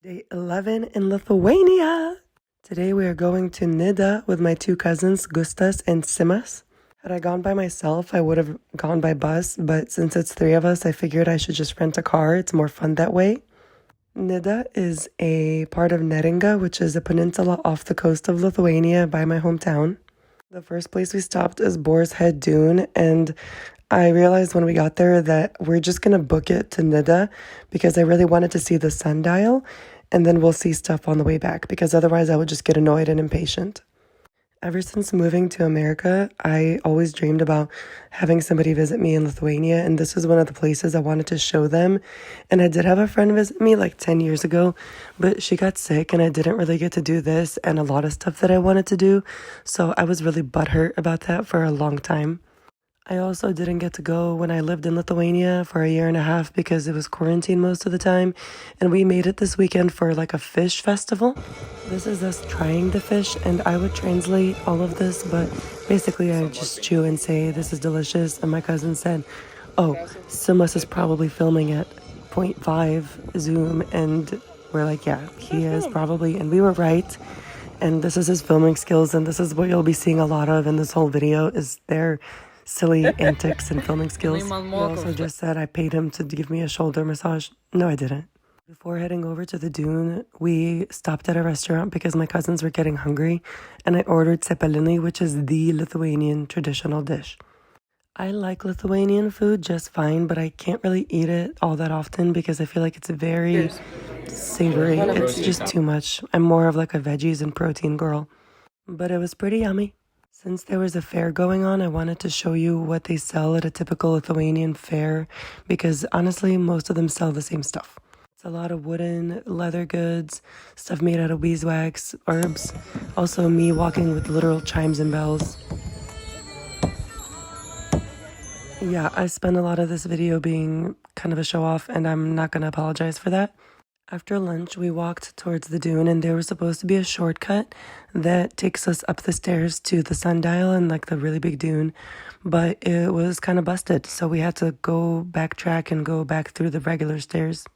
Day 11 in Lithuania. Today we are going to Nida with my two cousins, Gustas and Simas. Had I gone by myself, I would have gone by bus, but since it's three of us, I figured I should just rent a car. It's more fun that way. Nida is a part of Neringa, which is a peninsula off the coast of Lithuania by my hometown. The first place we stopped is Boar's Head Dune, and I realized when we got there that we're just gonna book it to Nida because I really wanted to see the sundial, and then we'll see stuff on the way back because otherwise I would just get annoyed and impatient. Ever since moving to America, I always dreamed about having somebody visit me in Lithuania, and this was one of the places I wanted to show them. And I did have a friend visit me like 10 years ago, but she got sick and I didn't really get to do this and a lot of stuff that I wanted to do. So I was really butthurt about that for a long time. I also didn't get to go when I lived in Lithuania for a year and a half because it was quarantine most of the time. And we made it this weekend for like a fish festival. This is us trying the fish, and I would translate all of this, but basically I just chew and say, "This is delicious." And my cousin said, "Oh, Simas is probably filming at point 0.5 zoom." And we're like, "Yeah, he is probably." And we were right. And this is his filming skills, and this is what you'll be seeing a lot of in this whole video is their silly antics and filming skills. He also just said I paid him to give me a shoulder massage. No, I didn't. Before heading over to the dune, we stopped at a restaurant because my cousins were getting hungry, and I ordered cepelini, which is the Lithuanian traditional dish. I like Lithuanian food just fine, but I can't really eat it all that often because I feel like it's very savory. It's just too much. I'm more of like a veggies and protein girl. But it was pretty yummy. Since there was a fair going on, I wanted to show you what they sell at a typical Lithuanian fair because honestly, most of them sell the same stuff. It's a lot of wooden, leather goods, stuff made out of beeswax, herbs. Also, me walking with literal chimes and bells. Yeah, I spent a lot of this video being kind of a show off, and I'm not gonna apologize for that. After lunch, we walked towards the dune, and there was supposed to be a shortcut that takes us up the stairs to the sundial and like the really big dune, but it was kind of busted, so we had to go backtrack and go back through the regular stairs.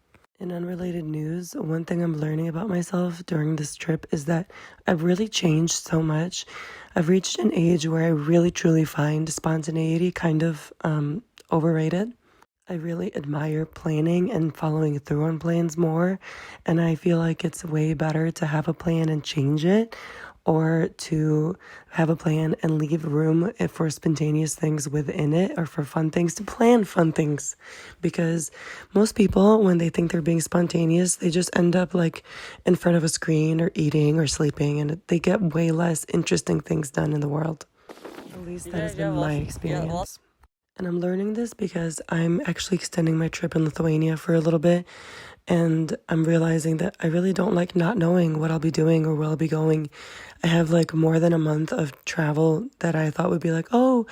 In unrelated news, one thing I'm learning about myself during this trip is that I've really changed so much. I've reached an age where I really truly find spontaneity kind of overrated. I really admire planning and following through on plans more, and I feel like it's way better to have a plan and change it or to have a plan and leave room for spontaneous things within it or for fun things to plan fun things. Because most people, when they think they're being spontaneous, they just end up like in front of a screen or eating or sleeping, and they get way less interesting things done in the world. At least that has been my experience. And I'm learning this because I'm actually extending my trip in Lithuania for a little bit. And I'm realizing that I really don't like not knowing what I'll be doing or where I'll be going. I have like more than a month of travel that I thought would be like, oh,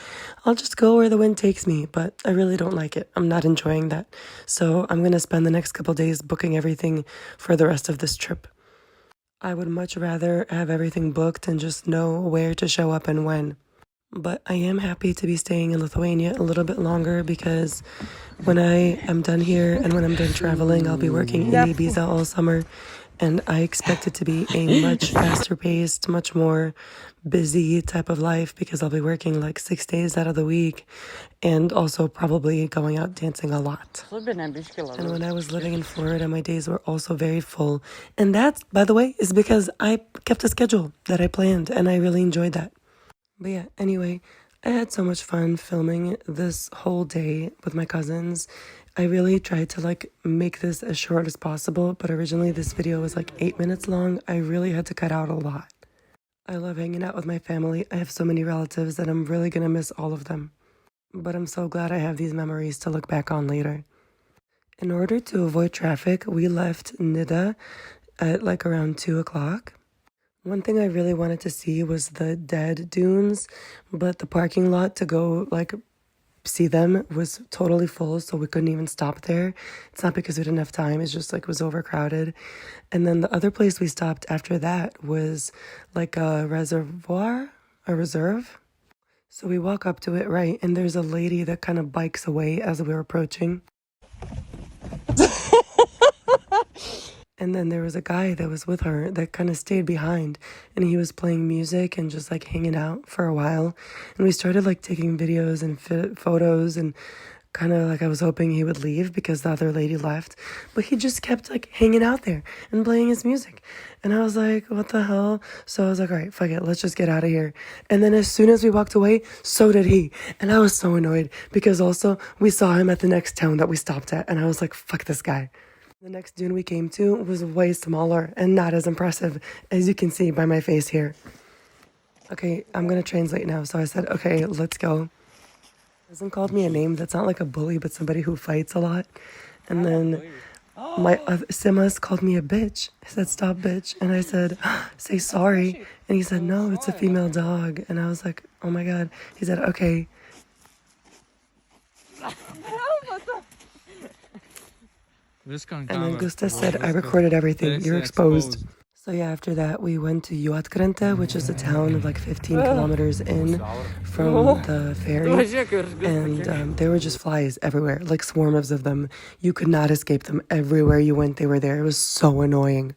I'll just go where the wind takes me. But I really don't like it. I'm not enjoying that. So I'm going to spend the next couple days booking everything for the rest of this trip. I would much rather have everything booked and just know where to show up and when. But I am happy to be staying in Lithuania a little bit longer because when I am done here and when I'm done traveling, I'll be working in Ibiza all summer. And I expect it to be a much faster paced, much more busy type of life because I'll be working like 6 days out of the week and also probably going out dancing a lot. And when I was living in Florida, my days were also very full. And that, by the way, is because I kept a schedule that I planned and I really enjoyed that. But yeah, anyway, I had so much fun filming this whole day with my cousins. I really tried to like make this as short as possible, but originally this video was like 8 minutes long. I really had to cut out a lot. I love hanging out with my family. I have so many relatives that I'm really gonna miss all of them. But I'm so glad I have these memories to look back on later. In order to avoid traffic, we left Nida at like around 2 o'clock. One thing I really wanted to see was the dead dunes, but the parking lot to go like see them was totally full, so we couldn't even stop there. It's not because we didn't have time, it's just like it was overcrowded. And then the other place we stopped after that was like a reserve. So we walk up to it, right, and there's a lady that kind of bikes away as we were approaching. And then there was a guy that was with her that kind of stayed behind, and he was playing music and just like hanging out for a while. And we started like taking videos and photos, and kind of like I was hoping he would leave because the other lady left, but he just kept like hanging out there and playing his music. And I was like, what the hell? So I was like, all right, fuck it, let's just get out of here. And then as soon as we walked away, so did he. And I was so annoyed because also we saw him at the next town that we stopped at, and I was like, fuck this guy. The next dune we came to was way smaller and not as impressive, as you can see by my face here. Okay, I'm gonna translate now. So I said, okay, let's go. Hasn't called me a name. That's not like a bully, but somebody who fights a lot. And then my Simas called me a bitch. He said, stop, bitch. And I said, say sorry. And he said, no, it's a female dog. And I was like, oh my God. He said, okay. And then Gusta said, I recorded everything. You're exposed. So yeah, after that, we went to Juatkrente, which is a town of like 15 kilometers in from the ferry. And there were just flies everywhere, like swarms of them. You could not escape them. Everywhere you went, they were there. It was so annoying.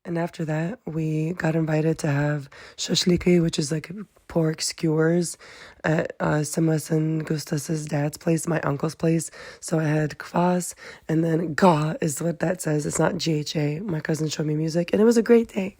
And after that, we got invited to have shashliki, which is like pork skewers, at Simas and Gustas's dad's place, my uncle's place. So I had kvass, and then ga is what that says. It's not GHA. My cousin showed me music, and it was a great day.